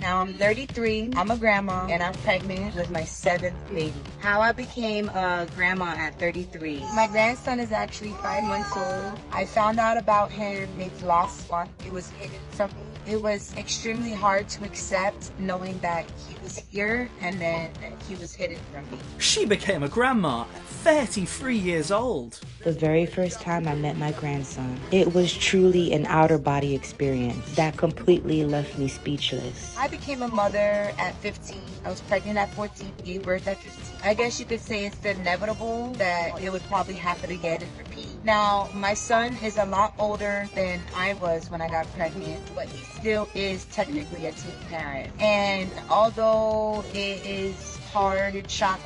Now I'm 33, I'm a grandma, and I'm pregnant with my 7th baby. How I became a grandma at 33. My grandson is actually 5 months old. I found out about him maybe last month. It was hidden from me. It was extremely hard to accept knowing that he was here and then he was hidden from me. She became a grandma at 33 years old. The very first time I met my grandson, it was truly an outer body experience that completely left me speechless. I became a mother at 15. I was pregnant at 14, gave birth at 15. I guess you could say it's inevitable that it would probably happen again and repeat. Now, my son is a lot older than I was when I got pregnant, but he still is technically a teen parent. And although it is hard and shocking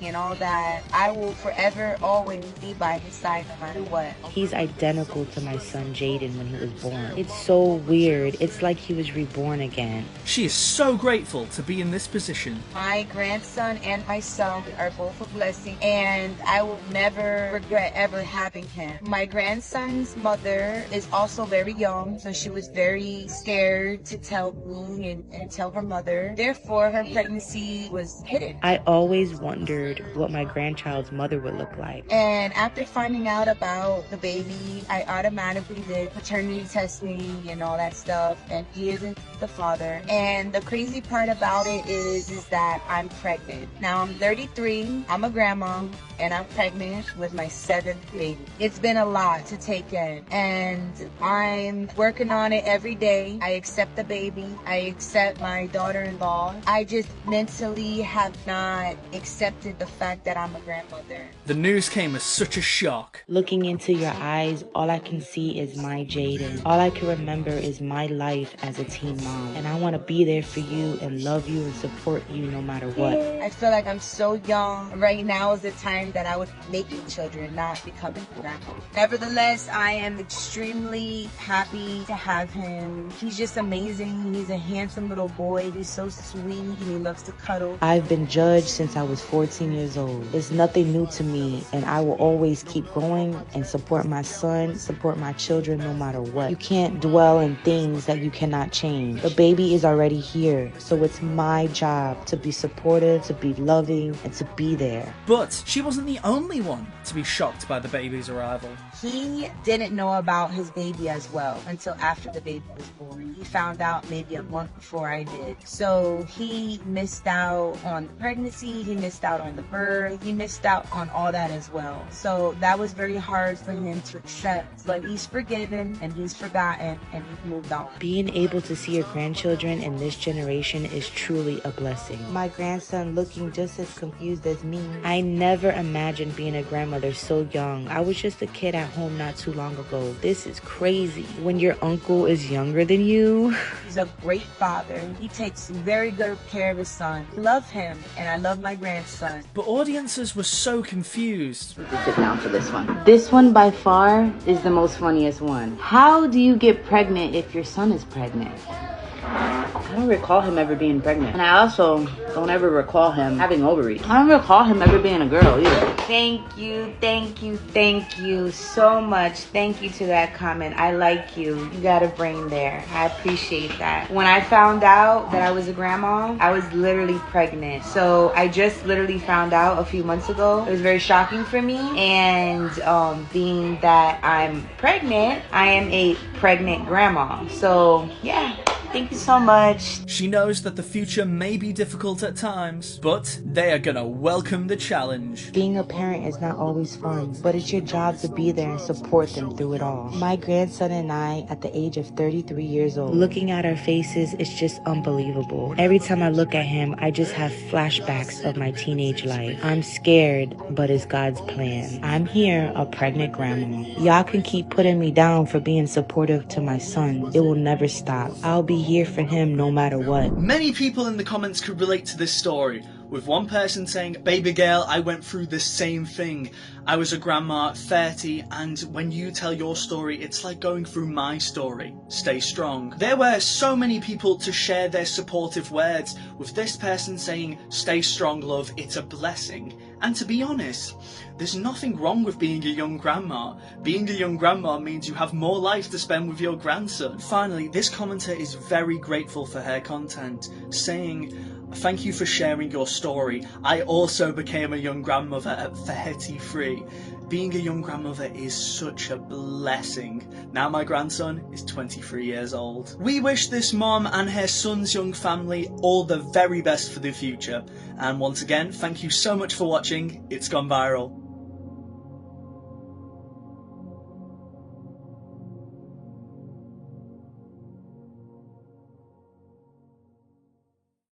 and all that, I will forever always be by his side no matter what. He's identical to my son Jaden when he was born. It's so weird. It's like he was reborn again. She is so grateful to be in this position. My grandson and my son are both a blessing, and I will never regret ever having him. My grandson's mother is also very young, so she was very scared to tell me and tell her mother. Therefore, her pregnancy was hidden. I always wondered what my grandchild's mother would look like. And after finding out about the baby, I automatically did paternity testing and all that stuff, and he isn't the father. And the crazy part about it is that I'm pregnant. Now I'm 33, I'm a grandma, and I'm pregnant with my 7th baby. It's been a lot to take in, and I'm working on it every day. I accept the baby, I accept my daughter-in-law. I just mentally have not accepted the fact that I'm a grandmother. The news came as such a shock. Looking into your eyes, all I can see is my Jaden. All I can remember is my life as a teen mom. And I want to be there for you and love you and support you no matter what. I feel like I'm so young. Right now is the time that I would be making children, not becoming a grandma. Nevertheless, I am extremely happy to have him. He's just amazing. He's a handsome little boy. He's so sweet and he loves to cuddle. I've been judged since I was 14 years old. It's nothing new to me, and I will always keep going and support my son, support my children no matter what. You can't dwell in things that you cannot change. The baby is already here, so it's my job to be supportive, to be loving, and to be there. But she wasn't the only one to be shocked by the baby's arrival. He didn't know about his baby as well until after the baby was born. He found out maybe a month before I did. So he missed out on the pregnancy, he missed out on the birth, he missed out on all that as well. So that was very hard for him to accept, but he's forgiven and he's forgotten and he's moved on. Being able to see your grandchildren in this generation is truly a blessing. My grandson looking just as confused as me. I never imagined being a grandmother so young. I was just a kid at home not too long ago. This is crazy. When your uncle is younger than you. He's a great father. He takes very good care of his son. I love him and I love my grandson. But audiences were so confused. Sit down for this one. This one by far is the most funniest one. How do you get pregnant if your son is pregnant? I don't recall him ever being pregnant. And I also don't ever recall him having ovaries. I don't recall him ever being a girl either. Thank you so much. Thank you to that comment. I like you. You got a brain there. I appreciate that. When I found out that I was a grandma, I was literally pregnant. So I just literally found out a few months ago. It was very shocking for me. And being that I'm pregnant, I am a pregnant grandma. So yeah. Thank you so much. She knows that the future may be difficult at times, but they are gonna welcome the challenge. Being a parent is not always fun, but it's your job to be there and support them through it all. My grandson and I, at the age of 33 years old, looking at our faces is just unbelievable. Every time I look at him, I just have flashbacks of my teenage life. I'm scared, but it's God's plan. I'm here, a pregnant grandma. Y'all can keep putting me down for being supportive to my son. It will never stop. I'll be here for him no matter what. Many people in the comments could relate to this story, with one person saying, "Baby girl, I went through the same thing. I was a grandma at 30, and when you tell your story, it's like going through my story. Stay strong." There were so many people to share their supportive words, with this person saying, "Stay strong, love, it's a blessing." And to be honest, There's nothing wrong with being a young grandma. Being a young grandma means you have more life to spend with your grandson. Finally, this commenter is very grateful for her content, saying, "Thank you for sharing your story. I also became a young grandmother at 33. Being a young grandmother is such a blessing. Now my grandson is 23 years old." We wish this mom and her son's young family all the very best for the future. And once again, thank you so much for watching. It's gone viral.